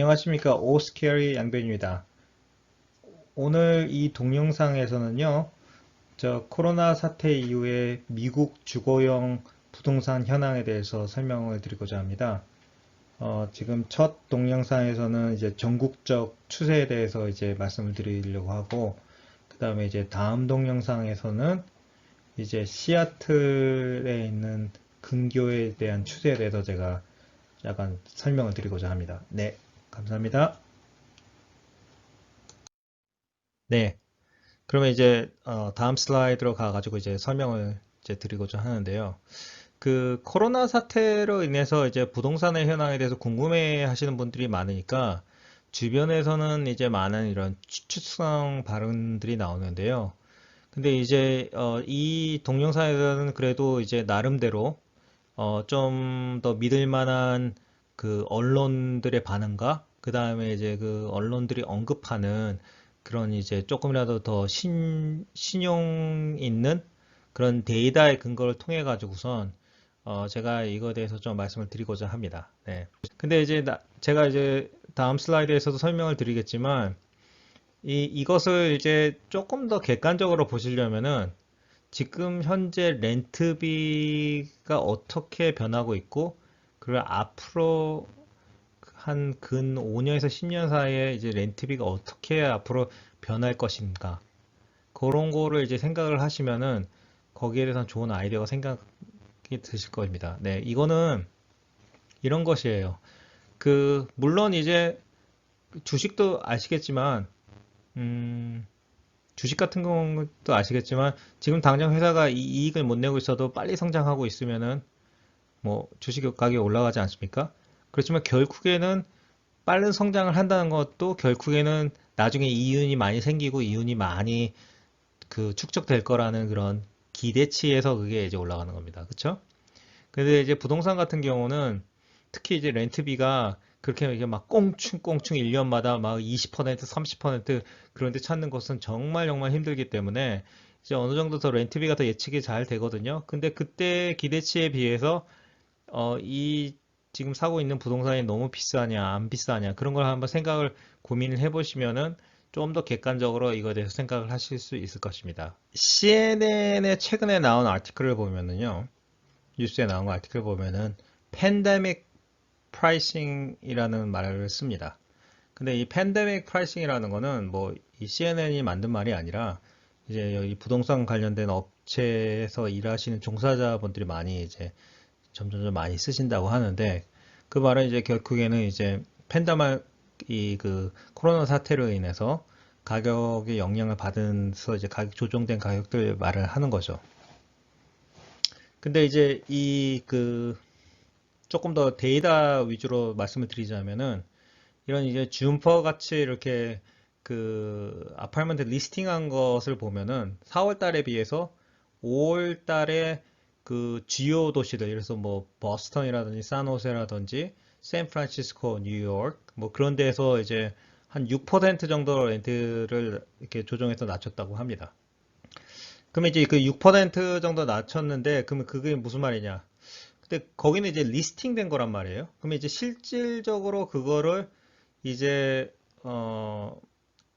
안녕하십니까. 오스케리 양변입니다. 오늘 이 동영상에서는요, 코로나 사태 이후에 미국 주거용 부동산 현황에 대해서 설명을 드리고자 합니다. 지금 첫 동영상에서는 이제 전국적 추세에 대해서 이제 말씀을 드리려고 하고, 그 다음에 이제 다음 동영상에서는 이제 시애틀에 있는 근교에 대한 추세에 대해서 제가 약간 설명을 드리고자 합니다. 네, 감사합니다. 네. 그러면 이제 다음 슬라이드로 가가지고 이제 설명을 이제 드리고자 하는데요. 그 코로나 사태로 인해서 이제 부동산의 현황에 대해서 궁금해 하시는 분들이 많으니까 주변에서는 이제 많은 이런 추측성 발언들이 나오는데요. 근데 이제 이 동영상에서는 그래도 이제 나름대로 좀 더 믿을 만한 그 언론들의 반응과 그 다음에 이제 그 언론들이 언급하는 그런 이제 조금이라도 더 신용 있는 그런 데이터의 근거를 통해 가지고선 제가 이거에 대해서 좀 말씀을 드리고자 합니다. 네. 근데 이제 제가 이제 다음 슬라이드에서도 설명을 드리겠지만 이것을 이제 조금 더 객관적으로 보시려면은 지금 현재 렌트비가 어떻게 변하고 있고, 그리고 앞으로 한 근 5년에서 10년 사이에 이제 렌트비가 어떻게 앞으로 변할 것인가. 그런 거를 이제 생각을 하시면은 거기에 대해서 좋은 아이디어가 생각이 드실 겁니다. 네, 이거는 이런 것이에요. 물론 이제 주식도 아시겠지만, 음, 주식 같은 경우도 아시겠지만, 지금 당장 회사가 이익을 못 내고 있어도 빨리 성장하고 있으면은 뭐 주식 가격이 올라가지 않습니까? 그렇지만 결국에는 빠른 성장을 한다는 것도 결국에는 나중에 이윤이 많이 생기고 이윤이 많이 축적될 거라는 그런 기대치에서 그게 이제 올라가는 겁니다. 그렇죠? 근데 이제 부동산 같은 경우는 특히 이제 렌트비가 그렇게 이게 막 꽁충꽁충 1년마다 막 20%, 30% 그런 데 찾는 것은 정말 정말 힘들기 때문에 이제 어느 정도 더 렌트비가 더 예측이 잘 되거든요. 근데 그때 기대치에 비해서 이 지금 사고 있는 부동산이 너무 비싸냐, 안 비싸냐, 그런 걸 한번 고민을 해보시면은 좀 더 객관적으로 이거에 대해서 생각을 하실 수 있을 것입니다. CNN의 최근에 나온 아티클을 보면은요, 뉴스에 나온 아티클 보면은, 팬데믹 프라이싱이라는 말을 씁니다. 근데 이 팬데믹 프라이싱이라는 거는 뭐, 이 CNN이 만든 말이 아니라, 이제 여기 부동산 관련된 업체에서 일하시는 종사자분들이 많이 이제 점점 많이 쓰신다고 하는데 그 말은 이제 결국에는 이제 팬데믹 코로나 사태로 인해서 가격의 영향을 받으면서 이제 가격 조정된 가격들 말을 하는 거죠. 근데 이제 조금 더 데이터 위주로 말씀을 드리자면은 이런 이제 줌퍼 같이 이렇게 아파트먼트 리스팅한 것을 보면은 4월 달에 비해서 5월 달에 주요 도시들, 그래서 뭐 버스턴이라든지 산호세라든지 샌프란시스코, 뉴욕 뭐 그런 데서 이제 한 6% 정도 렌트를 이렇게 조정해서 낮췄다고 합니다. 그러면 이제 그 6% 정도 낮췄는데 그러면 그게 무슨 말이냐? 근데 거기는 이제 리스팅된 거란 말이에요. 그러면 이제 실질적으로 그거를 이제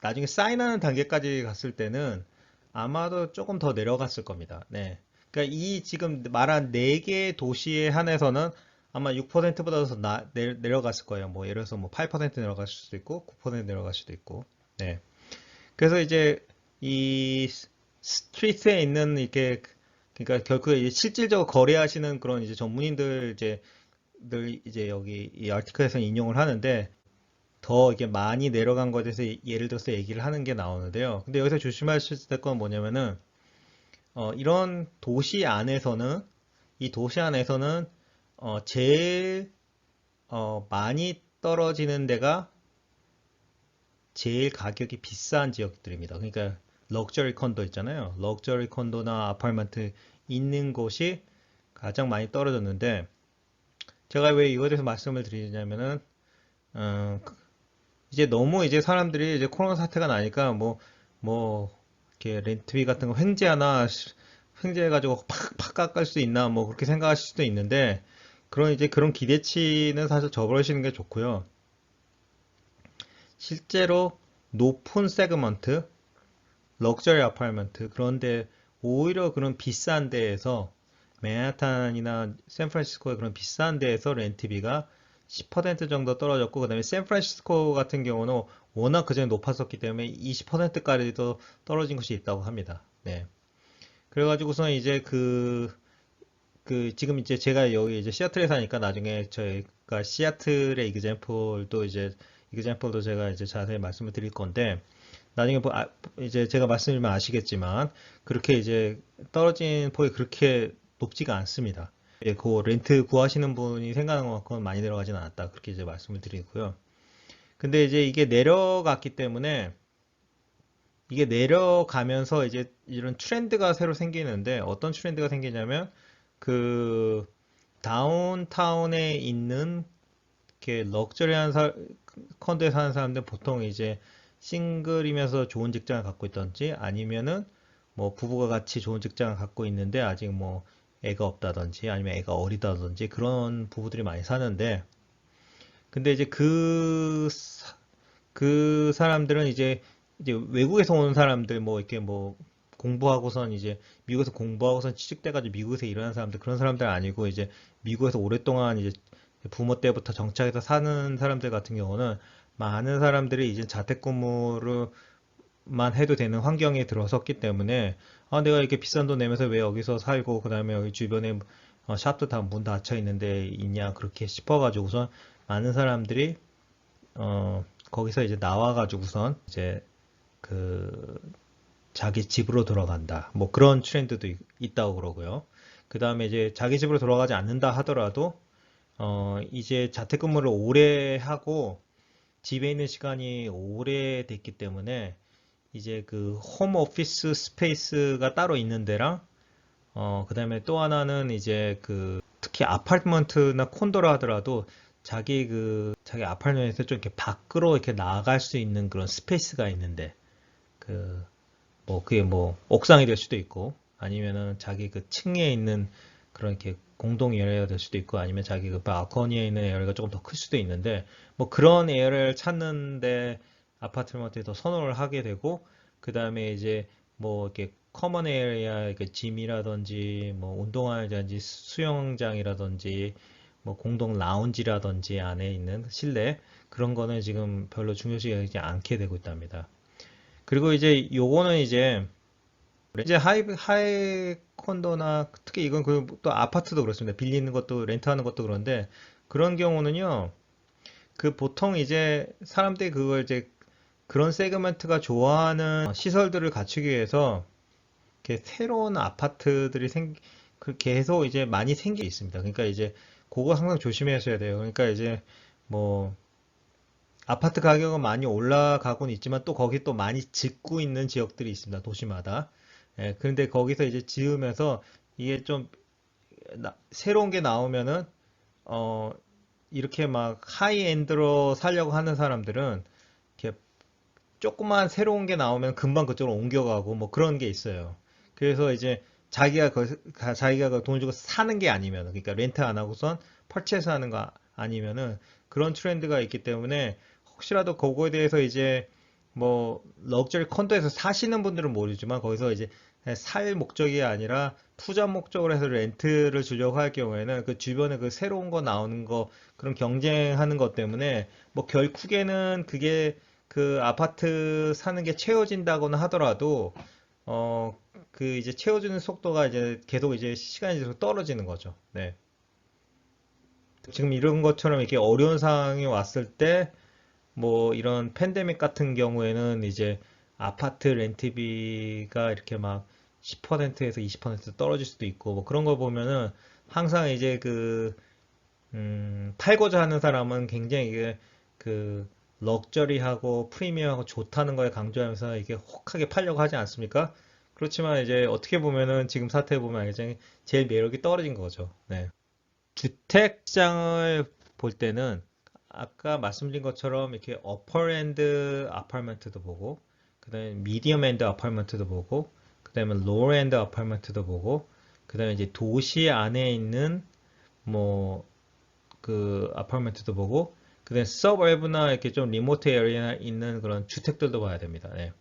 나중에 사인하는 단계까지 갔을 때는 아마도 조금 더 내려갔을 겁니다. 네. 그러니까 이 지금 말한 4개 도시에 한해서는 아마 6%보다 더 내려갔을 거예요. 뭐 예를 들어서 뭐 8% 내려갈 수도 있고 9% 내려갈 수도 있고. 네. 그래서 이제 이 스트리트에 있는 이렇게 그러니까 결국 이제 실질적으로 거래하시는 그런 이제 전문인들 늘 이제 여기 이 아티클에서 인용을 하는데 더 이게 많이 내려간 것에 대해서 예를 들어서 얘기를 하는 게 나오는데요. 근데 여기서 조심하실 건 뭐냐면은 이런 도시 안에서는 이 도시 안에서는 제일 많이 떨어지는 데가 제일 가격이 비싼 지역들입니다. 그러니까 럭셔리 컨도 있잖아요. 럭셔리 컨도나 아파트먼트 있는 곳이 가장 많이 떨어졌는데 제가 왜 이거에 대해서 말씀을 드리냐면은 어, 이제 너무 이제 사람들이 이제 코로나 사태가 나니까 뭐, 이렇게 렌트비 같은 거 횡재해가지고 팍팍 깎을 수 있나 뭐 그렇게 생각하실 수도 있는데 그런 기대치는 사실 저버리시는 게 좋고요. 실제로 높은 세그먼트, 럭셔리 아파트먼트, 그런데 오히려 그런 비싼 데에서 맨하탄이나 샌프란시스코의 그런 비싼 데에서 렌트비가 10% 정도 떨어졌고, 그다음에 샌프란시스코 같은 경우는 워낙 그전에 높았었기 때문에 20%까지도 떨어진 곳이 있다고 합니다. 네. 그래가지고서 이제 지금 이제 제가 여기 이제 시애틀에 사니까 나중에 저희가 시애틀의 이그젬플도 제가 이제 자세히 말씀을 드릴 건데, 나중에 이제 제가 말씀드리면 아시겠지만 그렇게 이제 떨어진 폭이 그렇게 높지가 않습니다. 예, 그 렌트 구하시는 분이 생각하는 것만큼 많이 내려가진 않았다. 그렇게 이제 말씀을 드리고요. 근데 이제 이게 내려갔기 때문에 이게 내려가면서 이제 이런 트렌드가 새로 생기는데, 어떤 트렌드가 생기냐면 그 다운타운에 있는 이렇게 럭셔리한 컨도에 사는 사람들 보통 이제 싱글이면서 좋은 직장을 갖고 있던지, 아니면은 뭐 부부가 같이 좋은 직장을 갖고 있는데 아직 뭐 애가 없다든지 아니면 애가 어리다든지 그런 부부들이 많이 사는데, 근데 이제 그 사람들은 이제 외국에서 온 사람들, 뭐 이렇게 뭐 공부하고선 이제 미국에서 공부하고선 취직돼가지고 미국에서 일하는 사람들, 그런 사람들 아니고 이제 미국에서 오랫동안 이제 부모 때부터 정착해서 사는 사람들 같은 경우는, 많은 사람들이 이제 자택근무를만 해도 되는 환경에 들어섰기 때문에, 아, 내가 이렇게 비싼 돈 내면서 왜 여기서 살고 그다음에 여기 주변에 샵도 다 문 닫혀 있는데 있냐, 그렇게 싶어가지고선 많은 사람들이 거기서 이제 나와가지고선 이제 그 자기 집으로 돌아간다, 뭐 그런 트렌드도 있다고 그러고요. 그 다음에 이제 자기 집으로 돌아가지 않는다 하더라도 이제 자택근무를 오래 하고 집에 있는 시간이 오래됐기 때문에 이제 그 홈 오피스 스페이스가 따로 있는 데랑, 그 다음에 또 하나는 이제 특히 아파트먼트나 콘도라 하더라도 자기 아파트먼트에서 좀 이렇게 밖으로 이렇게 나갈 수 있는 그런 스페이스가 있는데, 그 뭐 그게 뭐 옥상이 될 수도 있고, 아니면은 자기 그 층에 있는 그런 이렇게 공동 에어리어가 될 수도 있고, 아니면 자기 그 발코니에 있는 에어리어가 조금 더 클 수도 있는데, 뭐 그런 에어리어를 찾는데 아파트먼트에 더 선호를 하게 되고, 그 다음에 이제 뭐 이렇게 커먼 에어리어, 그 짐이라든지 뭐 운동화라든지 수영장이라든지 뭐 공동 라운지라든지 안에 있는 실내, 그런 거는 지금 별로 중요시 여기지 않게 되고 있답니다. 그리고 이제 요거는 이제 하이 콘도나, 특히 이건 또 아파트도 그렇습니다. 빌리는 것도 렌트하는 것도 그런데, 그런 경우는요, 그 보통 이제 사람들이 그걸 이제 그런 세그먼트가 좋아하는 시설들을 갖추기 위해서 이렇게 새로운 아파트들이 계속 이제 많이 생겨 있습니다. 그러니까 이제 그거 항상 조심하셔야 돼요. 그러니까 이제 뭐 아파트 가격은 많이 올라가고는 있지만 또 거기 또 많이 짓고 있는 지역들이 있습니다. 도시마다. 예, 그런데 거기서 이제 지으면서 이게 좀 새로운 게 나오면은 어 이렇게 막 하이엔드로 살려고 하는 사람들은 이렇게 조그만 새로운 게 나오면 금방 그쪽으로 옮겨가고 뭐 그런 게 있어요. 그래서 이제 자기가 그 돈을 주고 사는 게 아니면, 그러니까 렌트 안 하고선 퍼체스 하는 거 아니면은, 그런 트렌드가 있기 때문에 혹시라도 그거에 대해서 이제 뭐 럭셔리 컨도에서 사시는 분들은 모르지만, 거기서 이제 살 목적이 아니라 투자 목적으로 해서 렌트를 주려고 할 경우에는 그 주변에 그 새로운 거 나오는 거, 그런 경쟁하는 것 때문에 뭐 결국에는 그게 그 아파트 사는 게 채워진다거나 하더라도 어 그 이제 채워주는 속도가 이제 계속 이제 시간이 계속 떨어지는 거죠. 네. 지금 이런 것처럼 이렇게 어려운 상황이 왔을 때 뭐 이런 팬데믹 같은 경우에는 이제 아파트 렌트비가 이렇게 막 10%에서 20% 떨어질 수도 있고, 뭐 그런 거 보면은 항상 이제 팔고자 하는 사람은 굉장히 이게 그 럭저리하고 프리미엄하고 좋다는 거에 강조하면서 이게 혹하게 팔려고 하지 않습니까? 그렇지만 이제 어떻게 보면은 지금 사태 보면 굉장히 제일 매력이 떨어진 거죠. 네. 주택 시장을 볼 때는 아까 말씀드린 것처럼 이렇게 어퍼랜드 아파트먼트도 보고, 그다음에 미디엄 엔드 아파트먼트도 보고, 그다음에 로어 엔드 아파트먼트도 보고, 그다음에 이제 도시 안에 있는 뭐 그 아파트먼트도 보고, 그다음에 서버브나 이렇게 좀 리모트 에리어에 있는 그런 주택들도 봐야 됩니다. 네.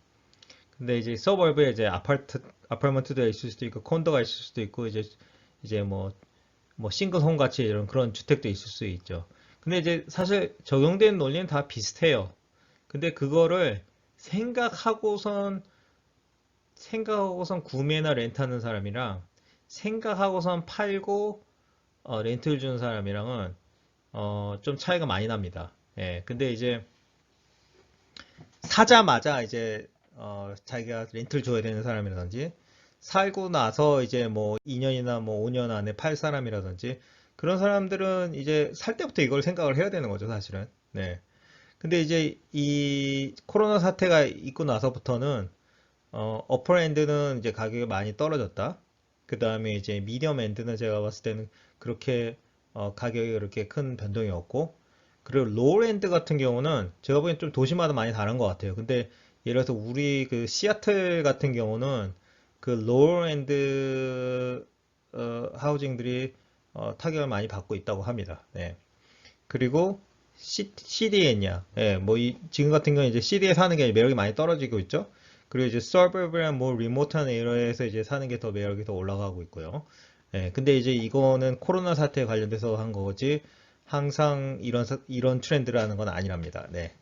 근데 이제 서버브에 이제 아파트가 있을 수도 있고 콘도가 있을 수도 있고 이제 뭐 싱글 홈 같이 이런 그런 주택도 있을 수 있죠. 근데 이제 사실 적용되는 논리는 다 비슷해요. 근데 그거를 생각하고선 생각하고선 구매나 렌트하는 사람이랑 생각하고선 팔고 렌트를 주는 사람이랑은 좀 차이가 많이 납니다. 예, 근데 이제 사자마자 이제 자기가 렌트를 줘야 되는 사람이라든지 살고 나서 이제 뭐 2년이나 뭐 5년 안에 팔 사람이라든지 그런 사람들은 이제 살 때부터 이걸 생각을 해야 되는 거죠, 사실은. 네. 근데 이제 이 코로나 사태가 있고 나서부터는 어퍼 엔드는 이제 가격이 많이 떨어졌다. 그 다음에 이제 미디엄 엔드는 제가 봤을 때는 그렇게 가격이 그렇게 큰 변동이 없고, 그리고 로우 엔드 같은 경우는 제가 보기엔 좀 도시마다 많이 다른 것 같아요. 근데 예를 들어서 우리 그 시애틀 같은 경우는 그 로우 엔드 하우징들이 타격을 많이 받고 있다고 합니다. 네. 그리고 CDN이야. 예, 지금 같은 경우는 이제 CD에 사는 게 매력이 많이 떨어지고 있죠. 그리고 이제 서버브랑 뭐 리모트한 에리어에서 이제 사는 게 더 매력이 더 올라가고 있고요. 예, 근데 이제 이거는 코로나 사태에 관련돼서 한 거지, 항상 이런 트렌드라는 건 아니랍니다. 네.